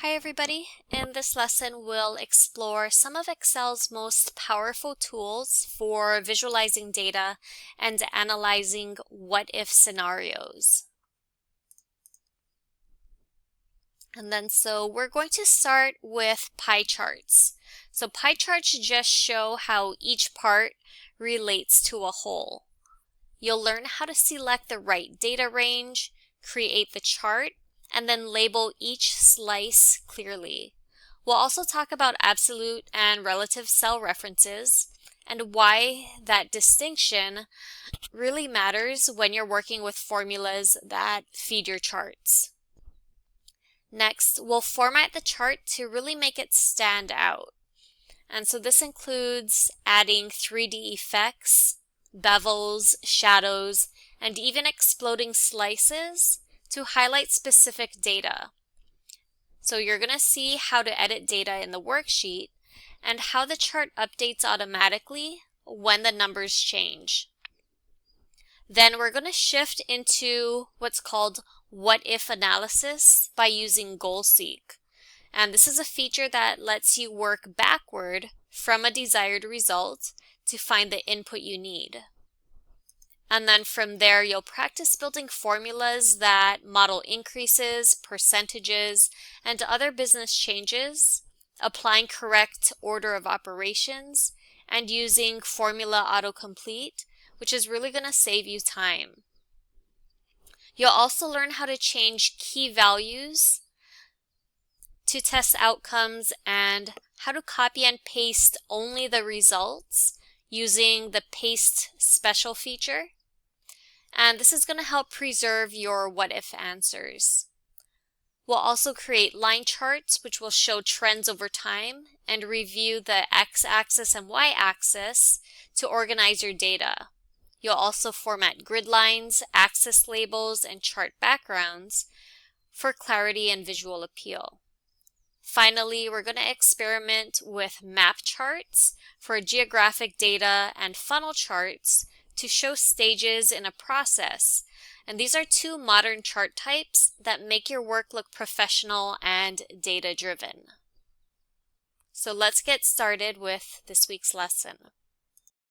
Hi everybody. In this lesson, we'll explore some of Excel's most powerful tools for visualizing data and analyzing what-if scenarios. So we're going to start with pie charts. So pie charts just show how each part relates to a whole. You'll learn how to select the right data range, create the chart, and then label each slice clearly. We'll also talk about absolute and relative cell references and why that distinction really matters when you're working with formulas that feed your charts. Next, we'll format the chart to really make it stand out. And so this includes adding 3D effects, bevels, shadows, and even exploding slices to highlight specific data. So you're going to see how to edit data in the worksheet and how the chart updates automatically when the numbers change. Then we're going to shift into what's called what-if analysis by using GoalSeek. And this is a feature that lets you work backward from a desired result to find the input you need. And then from there, you'll practice building formulas that model increases, percentages, and other business changes, applying correct order of operations, and using formula autocomplete, which is really going to save you time. You'll also learn how to change key values to test outcomes and how to copy and paste only the results using the paste special feature. And this is going to help preserve your what-if answers. We'll also create line charts, which will show trends over time and review the x-axis and y-axis to organize your data. You'll also format grid lines, axis labels, and chart backgrounds for clarity and visual appeal. Finally, we're going to experiment with map charts for geographic data and funnel charts to show stages in a process. And these are two modern chart types that make your work look professional and data-driven. So let's get started with this week's lesson.